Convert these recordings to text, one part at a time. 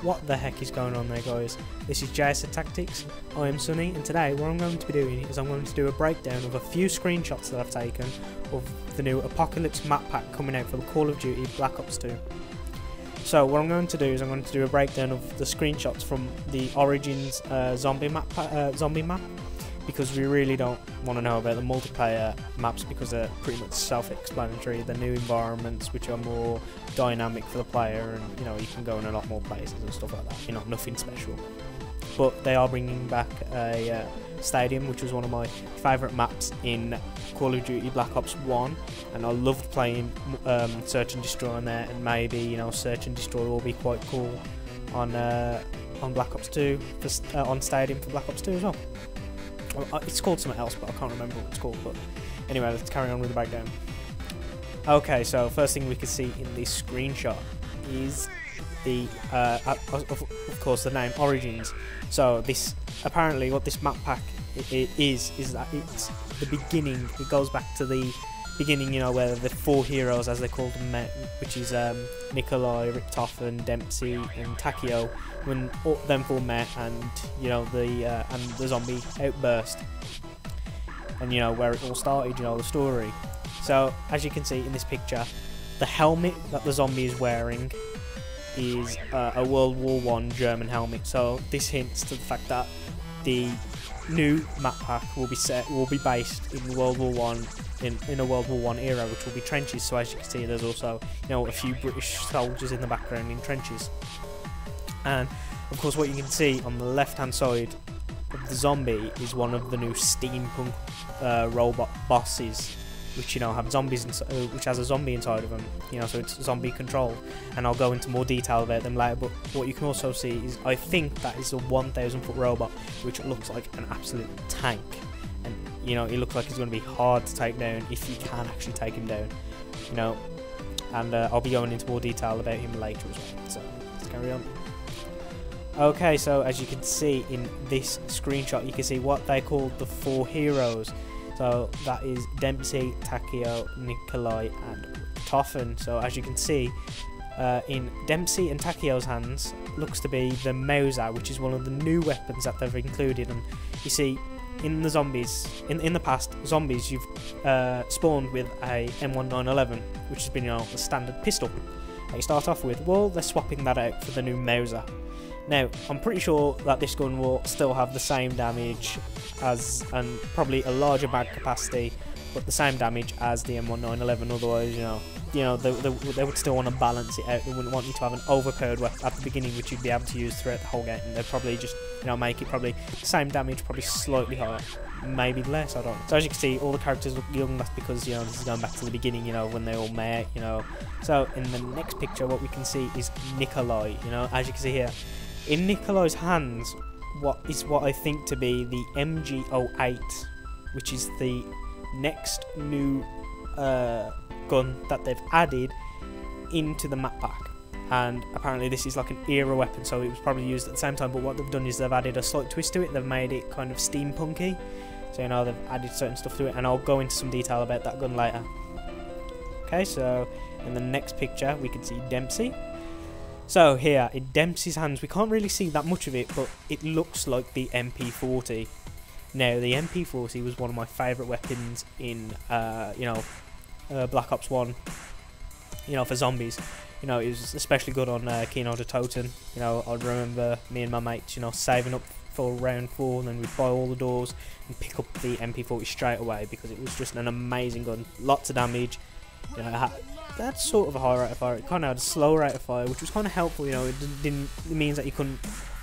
what the heck is going on there, guys? This is JS Tactics, I am Sunny, and today what I'm going to be doing is I'm going to do a breakdown of a few screenshots that I've taken of the new Apocalypse map pack coming out for the Call of Duty Black Ops 2. So what I'm going to do is I'm going to do a breakdown of the screenshots from the Origins zombie map, because we really don't want to know about the multiplayer maps because they're pretty much self-explanatory. The new environments which are more dynamic for the player, and you know, you can go in a lot more places and stuff like that. You know, nothing special. But they are bringing back a stadium, which was one of my favourite maps in Call of Duty Black Ops 1, and I loved playing Search and Destroy on there, and maybe, you know, Search and Destroy will be quite cool on Black Ops 2 for, on Stadium for Black Ops 2 as well. It's called something else, but I can't remember what it's called. But anyway, let's carry on with the breakdown. Okay, so first thing we can see in this screenshot is the, of course, the name Origins. So this, apparently, what this map pack is that it's the beginning. It goes back to the beginning, you know, where the four heroes, as they called them, met, which is Nikolai, Richthofen, Dempsey, and Takeo. When all them four met, and you know, the zombie outburst, and you know where it all started, you know, the story. So as you can see in this picture, the helmet that the zombie is wearing is a World War I German helmet. So this hints to the fact that the new map pack will be based in World War One, in a World War I era, which will be trenches. So as you can see, there's also, you know, a few British soldiers in the background in trenches. And of course, what you can see on the left hand side of the zombie is one of the new steampunk robot bosses, which, you know, have zombies which has a zombie inside of them, you know, so it's zombie controlled, and I'll go into more detail about them later. But what you can also see is, I think that is a 1,000-foot robot, which looks like an absolute tank, and you know, it looks like it's going to be hard to take down if you can actually take him down, you know. And I'll be going into more detail about him later as well, so let's carry on. Okay, so as you can see in this screenshot, you can see what they call the four heroes. So that is Dempsey, Takeo, Nikolai, and Richthofen. So as you can see, in Dempsey and Takeo's hands looks to be the Mauser, which is one of the new weapons that they've included. And you see, in the zombies, in the past, zombies, you've spawned with a M1911, which has been, you know, the standard pistol that you start off with. Well, they're swapping that out for the new Mauser. Now, I'm pretty sure that this gun will still have the same damage as, and probably a larger mag capacity, but the same damage as the M1911. Otherwise, you know, they would still want to balance it out. They wouldn't want you to have an overpowered weapon at the beginning, which you'd be able to use throughout the whole game. And they'd probably just, you know, make it probably the same damage, probably slightly higher, maybe less. I don't know. So as you can see, all the characters look young. That's because, you know, this is going back to the beginning, you know, when they all met, you know. So in the next picture, what we can see is Nikolai. You know, as you can see here. In Nikolai's hands, what I think to be the MG08, which is the next new gun that they've added into the map pack. And apparently this is like an era weapon, so it was probably used at the same time, but what they've done is they've added a slight twist to it. They've made it kind of steampunky, so, you know, they've added certain stuff to it, and I'll go into some detail about that gun later. Okay, so in the next picture we can see Dempsey. So here, in Dempsey's hands, we can't really see that much of it, but it looks like the MP40. Now, the MP40 was one of my favourite weapons in, you know, Black Ops 1, you know, for zombies. You know, it was especially good on Kino de Toten. You know, I remember me and my mates, you know, saving up for round 4, and then we'd buy all the doors and pick up the MP40 straight away, because it was just an amazing gun. Lots of damage, you know, that's sort of a high rate of fire. It kind of had a slow rate of fire, which was kind of helpful, you know. It means that you couldn't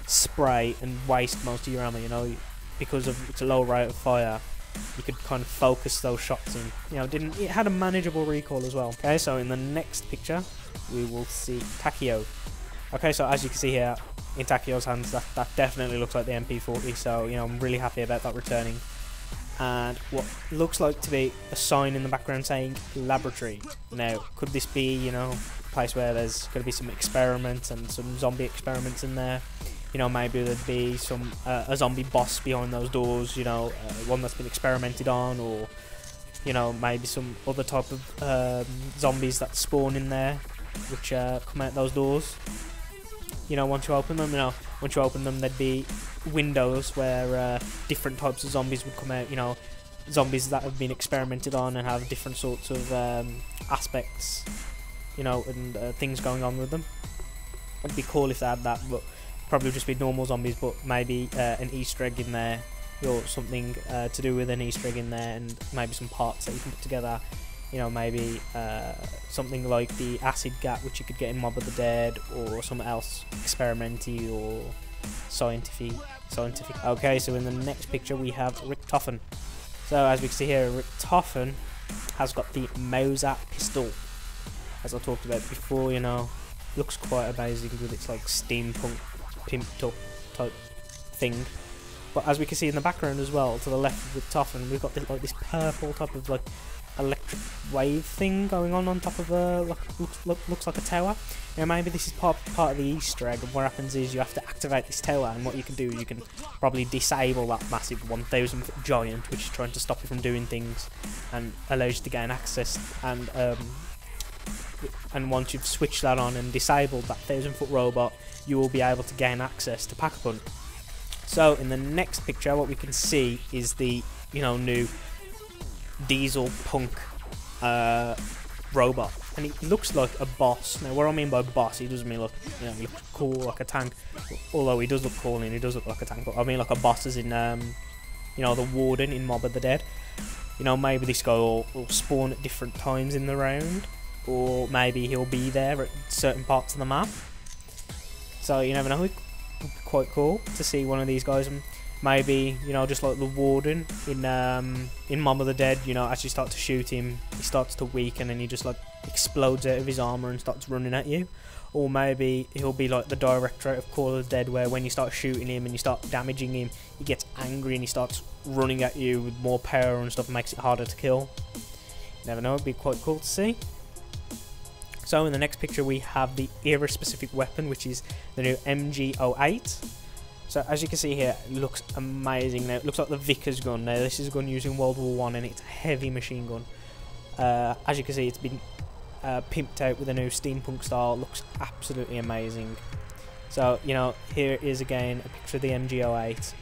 spray and waste most of your ammo, you know, because of its a low rate of fire. You could kind of focus those shots, and, you know, it had a manageable recoil as well. Okay, so in the next picture we will see Takeo. Okay, so as you can see here in Takeo's hands, that definitely looks like the MP40. So, you know, I'm really happy about that returning. And what looks like to be a sign in the background saying laboratory. Now, could this be, you know, a place where there's going to be some experiments and some zombie experiments in there? You know, maybe there'd be some a zombie boss behind those doors, you know, one that's been experimented on, or, you know, maybe some other type of zombies that spawn in there, which come out those doors. you know, once you open them, there'd be windows where different types of zombies would come out. You know, zombies that have been experimented on and have different sorts of aspects, you know, and things going on with them. It'd be cool if they had that, but probably just be normal zombies, but maybe an Easter egg in there, or something to do with an Easter egg in there, and maybe some parts that you can put together. You know, maybe something like the acid gap, which you could get in Mob of the Dead, or something else experimenty or scientific. Okay, so in the next picture we have Richthofen. So as we can see here, Richthofen has got the Mauser pistol, as I talked about before. You know, looks quite amazing with its like steampunk pimped up type thing. But as we can see in the background as well, to the left of Richthofen, we've got this, like, this purple type of like electric wave thing going on top of looks like a tower. Now maybe this is part of the Easter egg, and what happens is you have to activate this tower, and what you can do is you can probably disable that massive 1,000 foot giant which is trying to stop you from doing things, and allows you to gain access, and once you've switched that on and disabled that 1,000 foot robot, you will be able to gain access to Pack-a-Punch. So in the next picture what we can see is the, you know, new diesel punk robot, and he looks like a boss. Now what I mean by boss, he doesn't mean like, you know, he looks cool like a tank, although he does look cool and he does look like a tank, but I mean like a boss as in you know, the warden in Mob of the Dead. You know, maybe this guy will spawn at different times in the round, or maybe he'll be there at certain parts of the map, so you never know. It would be quite cool to see one of these guys. And maybe, you know, just like the warden in Mob of the Dead, you know, as you start to shoot him, he starts to weaken and he just like explodes out of his armor and starts running at you. Or maybe he'll be like the director of Call of the Dead, where when you start shooting him and you start damaging him, he gets angry and he starts running at you with more power and stuff, and makes it harder to kill. You never know, it'd be quite cool to see. So in the next picture we have the era specific weapon, which is the new MG08. So as you can see here, it looks amazing. Now it looks like the Vickers gun. Now this is a gun used in World War I, and it's a heavy machine gun. As you can see, it's been pimped out with a new steampunk style. It looks absolutely amazing. So, you know, here is again a picture of the MG08,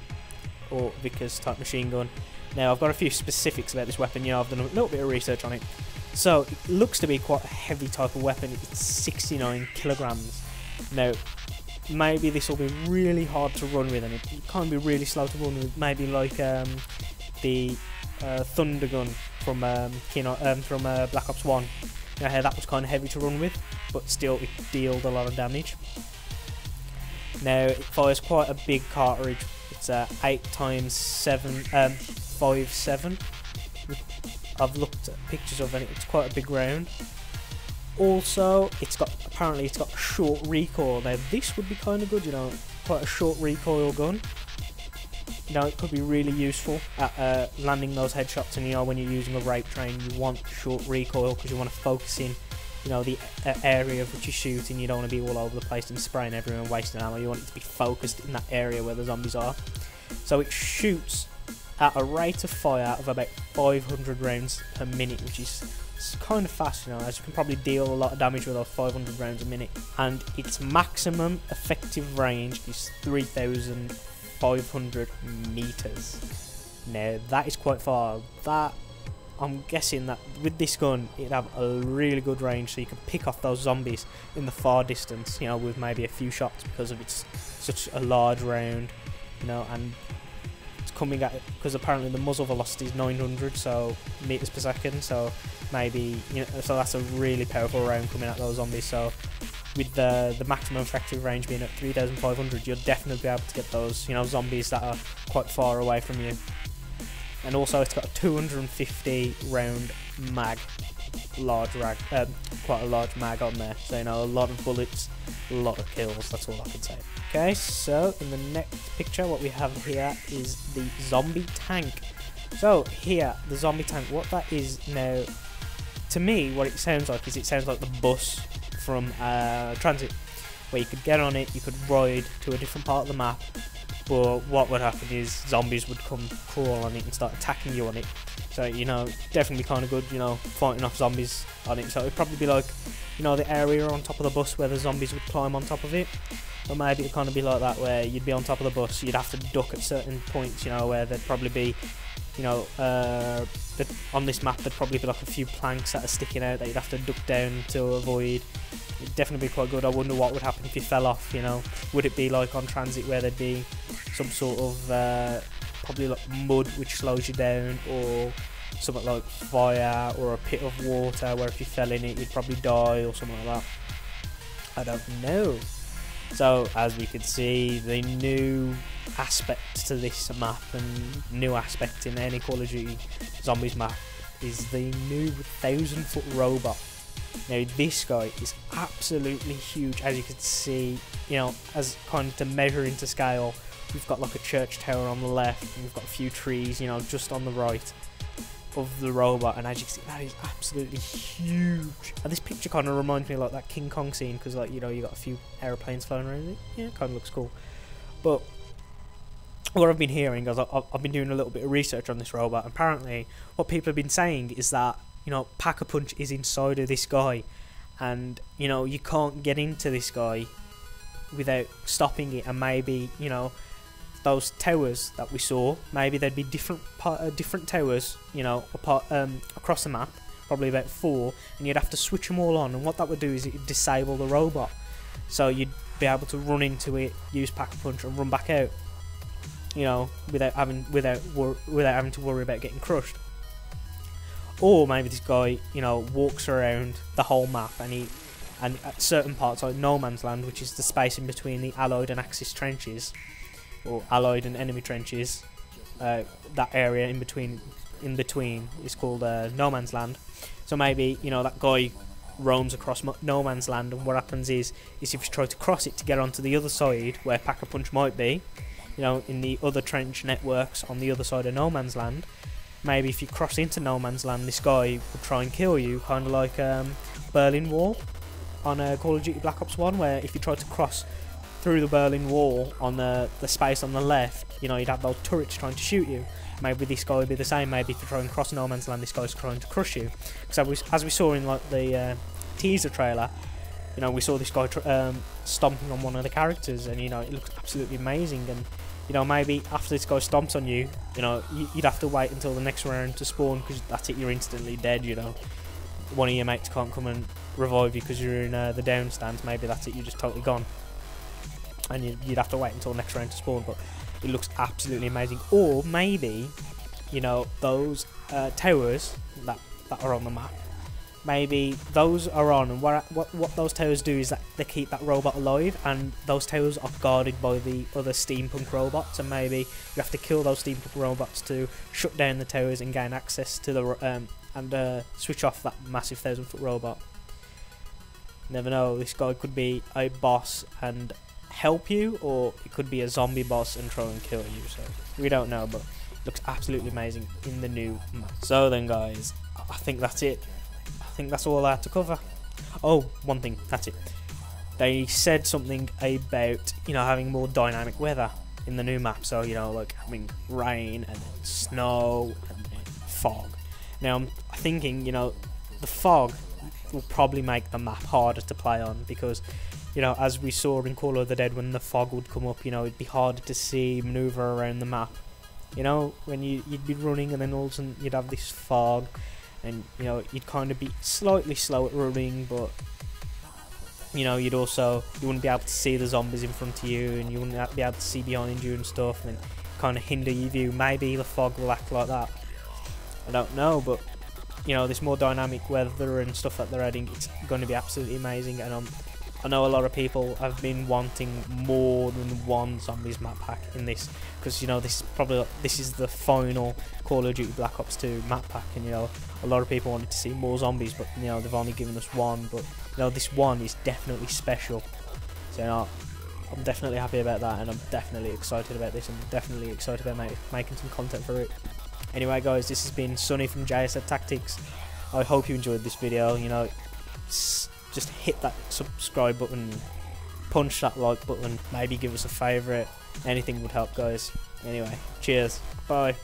or Vickers type machine gun. Now I've got a few specifics about this weapon. You know, I've done a little bit of research on it. So it looks to be quite a heavy type of weapon. It's 69 kilograms. Now maybe this will be really hard to run with, and it can be really slow to run with. Maybe like the Thunder gun from Black Ops 1. You know how that was kind of heavy to run with, but still it dealt a lot of damage. Now it fires quite a big cartridge. It's 8x7 I've looked at pictures of it. It's quite a big round. Also, apparently it's got short recoil. Now this would be kind of good, you know, quite a short recoil gun. You know, it could be really useful at landing those headshots. And you know, when you're using a rape train, you want short recoil because you want to focus in, you know, the area of which you're shooting. You don't want to be all over the place and spraying everyone and wasting ammo. You want it to be focused in that area where the zombies are. So it shoots at a rate of fire of about 500 rounds per minute, which is kind of fast, you know, as you can probably deal a lot of damage with those 500 rounds a minute. And its maximum effective range is 3,500 meters. Now that is quite far. That, I'm guessing that with this gun it'd have a really good range, so you can pick off those zombies in the far distance, you know, with maybe a few shots, because of its such a large round, you know. And coming at it, because apparently the muzzle velocity is 900 meters per second, so maybe, you know, so that's a really powerful round coming at those zombies. So with the maximum effective range being at 3,500, you'll definitely be able to get those, you know, zombies that are quite far away from you. And also it's got a 250 round mag, quite a large mag on there, so you know, a lot of bullets, a lot of kills. That's all I can say. Okay, so in the next picture what we have here is the zombie tank. So here, the zombie tank, what that is now, to me what it sounds like is, it sounds like the bus from Transit, where you could get on it, you could ride to a different part of the map, but what would happen is zombies would come crawl on it and start attacking you on it. So, you know, definitely kind of good, you know, fighting off zombies on it. So it'd probably be like, you know, the area on top of the bus where the zombies would climb on top of it. or maybe it'd kind of be like that where you'd be on top of the bus, you'd have to duck at certain points, you know, where there'd probably be, you know, on this map there'd probably be like a few planks that are sticking out that you'd have to duck down to avoid. It'd definitely be quite good. I wonder what would happen if you fell off, you know. Would it be like on Transit where there'd be some sort of probably like mud which slows you down, or something like fire, or a pit of water where if you fell in it you'd probably die, or something like that. I don't know. So as we can see, the new aspect to this map, and new aspect in any Call of Duty Zombies map, is the new 1,000-foot robot. Now this guy is absolutely huge, as you can see, you know, as kind of to measure into scale. We've got like a church tower on the left, and we've got a few trees, you know, just on the right of the robot, and as you can see, that is absolutely huge. And this picture kind of reminds me of like that King Kong scene, because like, you know, you got a few aeroplanes flying around it. Yeah, it kind of looks cool. But what I've been hearing is I've been doing a little bit of research on this robot. Apparently what people have been saying is that, you know, Pack-a-Punch is inside of this guy, and you know, you can't get into this guy without stopping it. And maybe, you know, those towers that we saw, maybe there'd be different towers, you know, across the map, probably about 4, and you'd have to switch them all on. And what that would do is it'd disable the robot, so you'd be able to run into it, use Pack-a-Punch, and run back out, you know, without having to worry about getting crushed. Or maybe this guy, you know, walks around the whole map, and at certain parts like No Man's Land, which is the space in between the Allied and Axis trenches, or Allied and enemy trenches, that area in between is called No Man's Land. So maybe, you know, that guy roams across No Man's Land, and what happens is if you try to cross it to get onto the other side where Pack-a-Punch might be, you know, in the other trench networks on the other side of No Man's Land, maybe if you cross into No Man's Land, this guy would try and kill you, kind of like Berlin Wall on Call of Duty Black Ops 1, where if you tried to cross through the Berlin Wall on the space on the left, you know, you'd have those turrets trying to shoot you. Maybe this guy would be the same. Maybe if you try and cross No Man's Land, this guy's trying to crush you. Because as we saw in like the teaser trailer, you know, we saw this guy stomping on one of the characters, and you know, it looks absolutely amazing. And you know, maybe after this guy stomps on you, you know, you'd have to wait until the next round to spawn, because that's it, you're instantly dead, you know. One of your mates can't come and revive you because you're in the down stands. Maybe that's it, you're just totally gone, and you'd have to wait until the next round to spawn. But it looks absolutely amazing. Or maybe, you know, those towers that are on the map, maybe those are on, and what those towers do is that they keep that robot alive, and those towers are guarded by the other steampunk robots, and maybe you have to kill those steampunk robots to shut down the towers and gain access to the and switch off that massive 1,000-foot robot. Never know, this guy could be a boss and help you, or it could be a zombie boss and try and kill you, so we don't know, but it looks absolutely amazing in the new map. So then guys, I think that's it. I think that's all I had to cover. Oh, one thing, that's it. They said something about, you know, having more dynamic weather in the new map, so, you know, like having rain and then snow and then fog. Now I'm thinking, you know, the fog will probably make the map harder to play on, because, you know, as we saw in Call of the Dead, when the fog would come up, you know, it'd be harder to see, maneuver around the map. You know, when you'd be running and then all of a sudden you'd have this fog, and, you know, you'd kind of be slightly slow at running, but, you know, you wouldn't be able to see the zombies in front of you, and you wouldn't be able to see behind you and stuff, and kind of hinder your view. Maybe the fog will act like that. I don't know, but, you know, this more dynamic weather and stuff that they're adding, it's going to be absolutely amazing. And I know a lot of people have been wanting more than one zombies map pack in this, because, you know, this is the final Call of Duty Black Ops 2 map pack, and, you know, a lot of people wanted to see more zombies, but, you know, they've only given us one. But, you know, this one is definitely special, so, you know, I'm definitely happy about that, and I'm definitely excited about this, and definitely excited about making some content for it. Anyway guys, this has been Sonny from JSZ Tactics. I hope you enjoyed this video. You know, just hit that subscribe button, punch that like button, maybe give us a favourite. Anything would help guys. Anyway, cheers, bye.